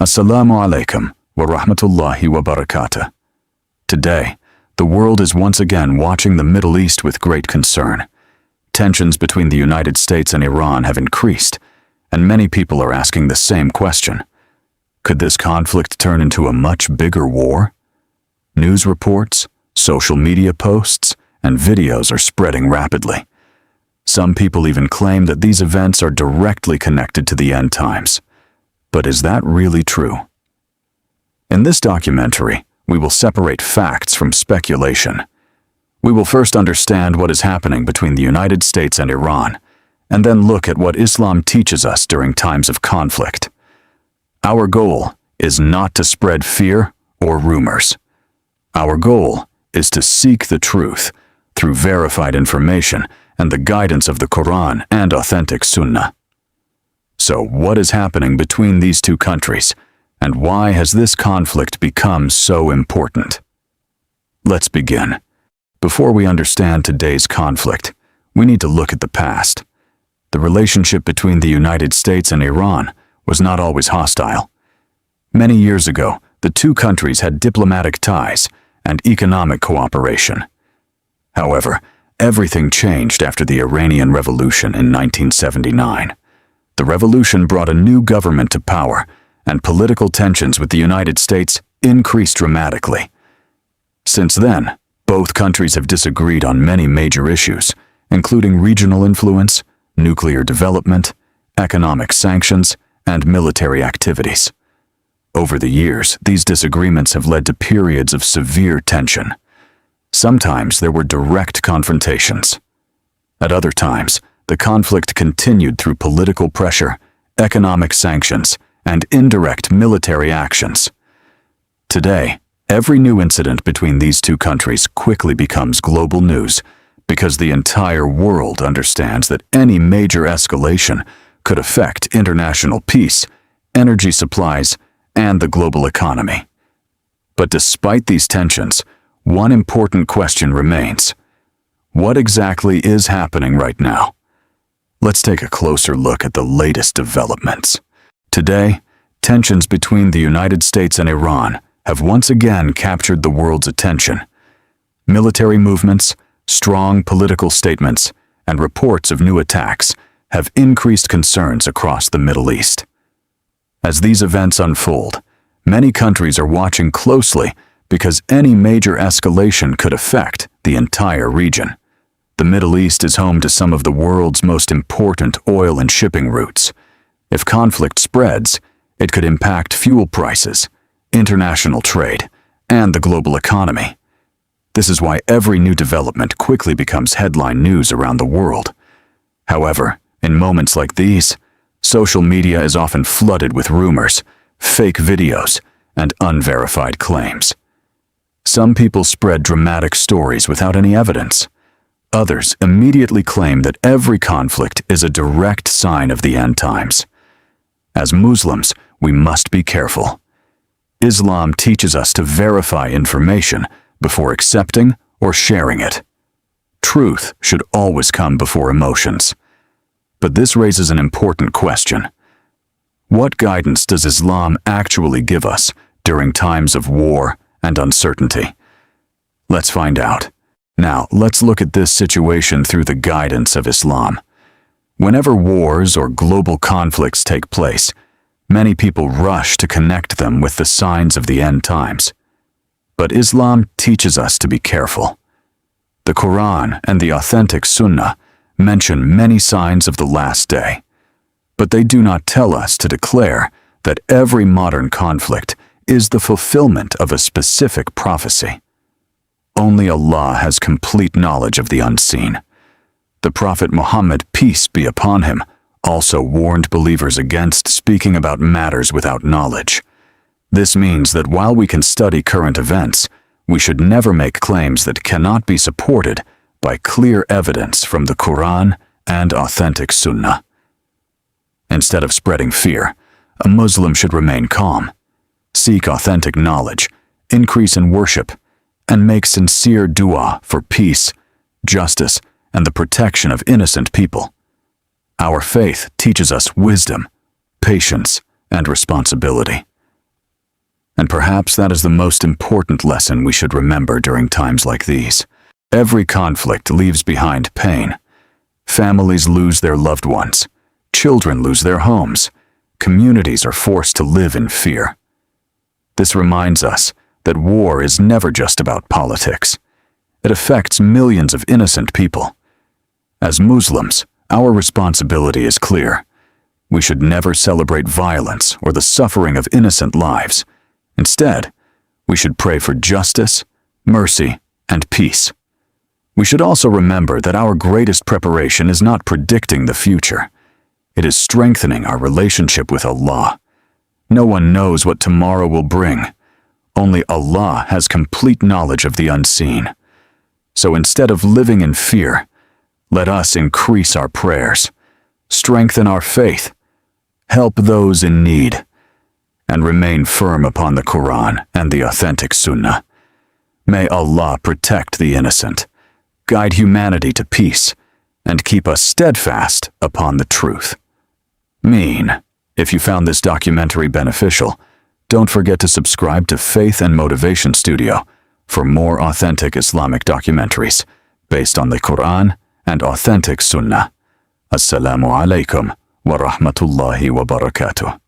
Assalamu Alaikum wa Rahmatullahi wa Barakatuh. Today, the world is once again watching the Middle East with great concern. Tensions between the United States and Iran have increased, and many people are asking the same question. Could this conflict turn into a much bigger war? News reports, social media posts, and videos are spreading rapidly. Some people even claim that these events are directly connected to the end times. But is that really true? In this documentary, we will separate facts from speculation. We will first understand what is happening between the United States and Iran, and then look at what Islam teaches us during times of conflict. Our goal is not to spread fear or rumors. Our goal is to seek the truth through verified information and the guidance of the Quran and authentic Sunnah. So what is happening between these two countries, and why has this conflict become so important? Let's begin. Before we understand today's conflict, we need to look at the past. The relationship between the United States and Iran was not always hostile. Many years ago, the two countries had diplomatic ties and economic cooperation. However, everything changed after the Iranian Revolution in 1979. The revolution brought a new government to power, and political tensions with the United States increased dramatically. Since then, both countries have disagreed on many major issues, including regional influence, nuclear development, economic sanctions, and military activities. Over the years, these disagreements have led to periods of severe tension. Sometimes there were direct confrontations. At other times, the conflict continued through political pressure, economic sanctions, and indirect military actions. Today, every new incident between these two countries quickly becomes global news because the entire world understands that any major escalation could affect international peace, energy supplies, and the global economy. But despite these tensions, one important question remains. What exactly is happening right now? Let's take a closer look at the latest developments. Today, tensions between the United States and Iran have once again captured the world's attention. Military movements, strong political statements, and reports of new attacks have increased concerns across the Middle East. As these events unfold, many countries are watching closely because any major escalation could affect the entire region. The Middle East is home to some of the world's most important oil and shipping routes. If conflict spreads, it could impact fuel prices, international trade, and the global economy. This is why every new development quickly becomes headline news around the world. However, in moments like these, social media is often flooded with rumors, fake videos, and unverified claims. Some people spread dramatic stories without any evidence. Others immediately claim that every conflict is a direct sign of the end times. As Muslims, we must be careful. Islam teaches us to verify information before accepting or sharing it. Truth should always come before emotions. But this raises an important question. What guidance does Islam actually give us during times of war and uncertainty? Let's find out. Now, let's look at this situation through the guidance of Islam. Whenever wars or global conflicts take place, many people rush to connect them with the signs of the end times. But Islam teaches us to be careful. The Quran and the authentic Sunnah mention many signs of the last day, but they do not tell us to declare that every modern conflict is the fulfillment of a specific prophecy. Only Allah has complete knowledge of the unseen. The Prophet Muhammad, peace be upon him, also warned believers against speaking about matters without knowledge. This means that while we can study current events, we should never make claims that cannot be supported by clear evidence from the Quran and authentic Sunnah. Instead of spreading fear, a Muslim should remain calm, seek authentic knowledge, increase in worship, and make sincere dua for peace, justice, and the protection of innocent people. Our faith teaches us wisdom, patience, and responsibility. And perhaps that is the most important lesson we should remember during times like these. Every conflict leaves behind pain. Families lose their loved ones. Children lose their homes. Communities are forced to live in fear. This reminds us that war is never just about politics. It affects millions of innocent people. As Muslims, our responsibility is clear. We should never celebrate violence or the suffering of innocent lives. Instead, we should pray for justice, mercy, and peace. We should also remember that our greatest preparation is not predicting the future. It is strengthening our relationship with Allah. No one knows what tomorrow will bring. Only Allah has complete knowledge of the unseen. So instead of living in fear, let us increase our prayers, strengthen our faith, help those in need, and remain firm upon the Quran and the authentic Sunnah. May Allah protect the innocent, guide humanity to peace, and keep us steadfast upon the truth. If you found this documentary beneficial, don't forget to subscribe to Faith and Motivation Studio for more authentic Islamic documentaries based on the Quran and authentic Sunnah. Assalamu Alaikum wa Rahmatullahi wa Barakatuh.